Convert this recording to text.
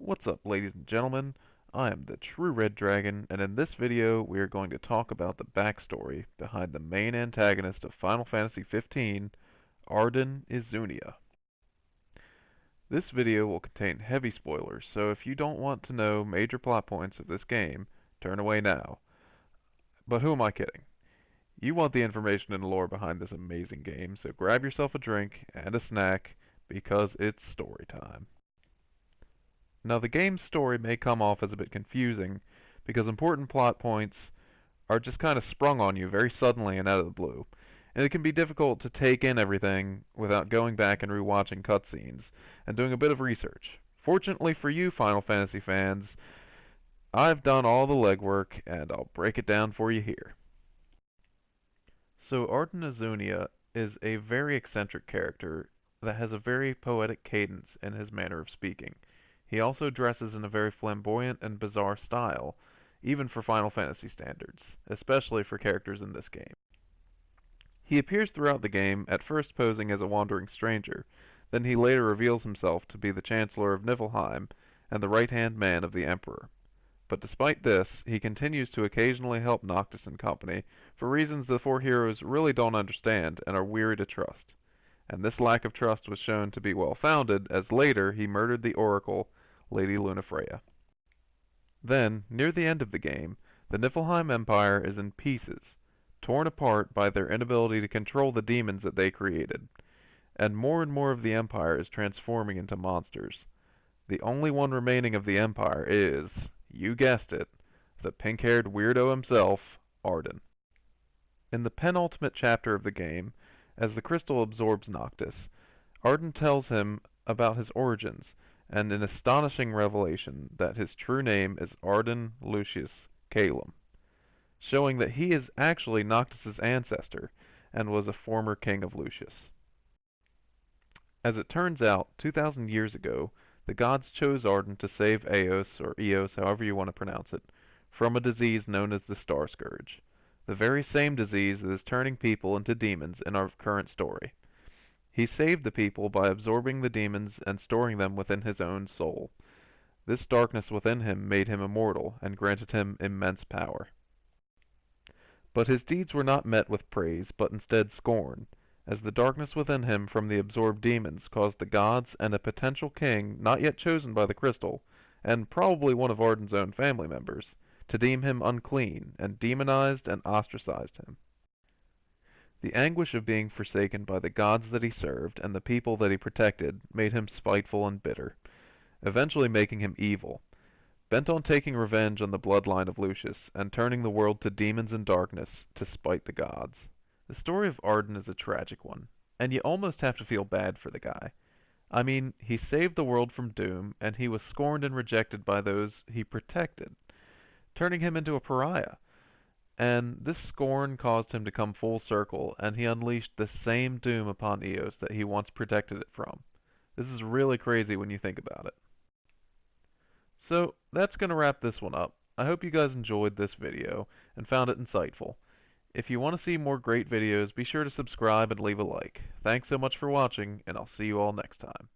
What's up, ladies and gentlemen? I am the True Red Dragon, and in this video we are going to talk about the backstory behind the main antagonist of Final Fantasy XV, Ardyn Izunia. This video will contain heavy spoilers, so if you don't want to know major plot points of this game, turn away now. But who am I kidding? You want the information and lore behind this amazing game, so grab yourself a drink and a snack, because it's story time. Now, the game's story may come off as a bit confusing because important plot points are just kind of sprung on you very suddenly and out of the blue, and it can be difficult to take in everything without going back and rewatching cutscenes and doing a bit of research. Fortunately for you, Final Fantasy fans, I've done all the legwork and I'll break it down for you here. So, Ardyn Izunia is a very eccentric character that has a very poetic cadence in his manner of speaking. He also dresses in a very flamboyant and bizarre style, even for Final Fantasy standards, especially for characters in this game. He appears throughout the game, at first posing as a wandering stranger, then he later reveals himself to be the Chancellor of Niflheim and the right-hand man of the Emperor. But despite this, he continues to occasionally help Noctis and company for reasons the four heroes really don't understand and are weary to trust. And this lack of trust was shown to be well-founded, as later he murdered the Oracle, Lady Lunafreya. Then, near the end of the game, the Niflheim Empire is in pieces, torn apart by their inability to control the demons that they created, and more of the Empire is transforming into monsters. The only one remaining of the Empire is, you guessed it, the pink-haired weirdo himself, Ardyn. In the penultimate chapter of the game, as the crystal absorbs Noctis, Ardyn tells him about his origins, and an astonishing revelation that his true name is Ardyn Lucius Calum, showing that he is actually Noctis' ancestor and was a former king of Lucius. As it turns out, 2,000 years ago, the gods chose Ardyn to save Eos, or Eos, however you want to pronounce it, from a disease known as the Star Scourge, the very same disease that is turning people into demons in our current story. He saved the people by absorbing the demons and storing them within his own soul. This darkness within him made him immortal and granted him immense power. But his deeds were not met with praise, but instead scorn, as the darkness within him from the absorbed demons caused the gods and a potential king not yet chosen by the crystal, and probably one of Ardyn's own family members, to deem him unclean, and demonized and ostracized him. The anguish of being forsaken by the gods that he served and the people that he protected made him spiteful and bitter, eventually making him evil, bent on taking revenge on the bloodline of Lucius and turning the world to demons and darkness to spite the gods. The story of Ardyn is a tragic one, and you almost have to feel bad for the guy. I mean, he saved the world from doom, and he was scorned and rejected by those he protected, turning him into a pariah. And this scorn caused him to come full circle, and he unleashed the same doom upon Eos that he once protected it from. This is really crazy when you think about it. So, that's going to wrap this one up. I hope you guys enjoyed this video and found it insightful. If you want to see more great videos, be sure to subscribe and leave a like. Thanks so much for watching, and I'll see you all next time.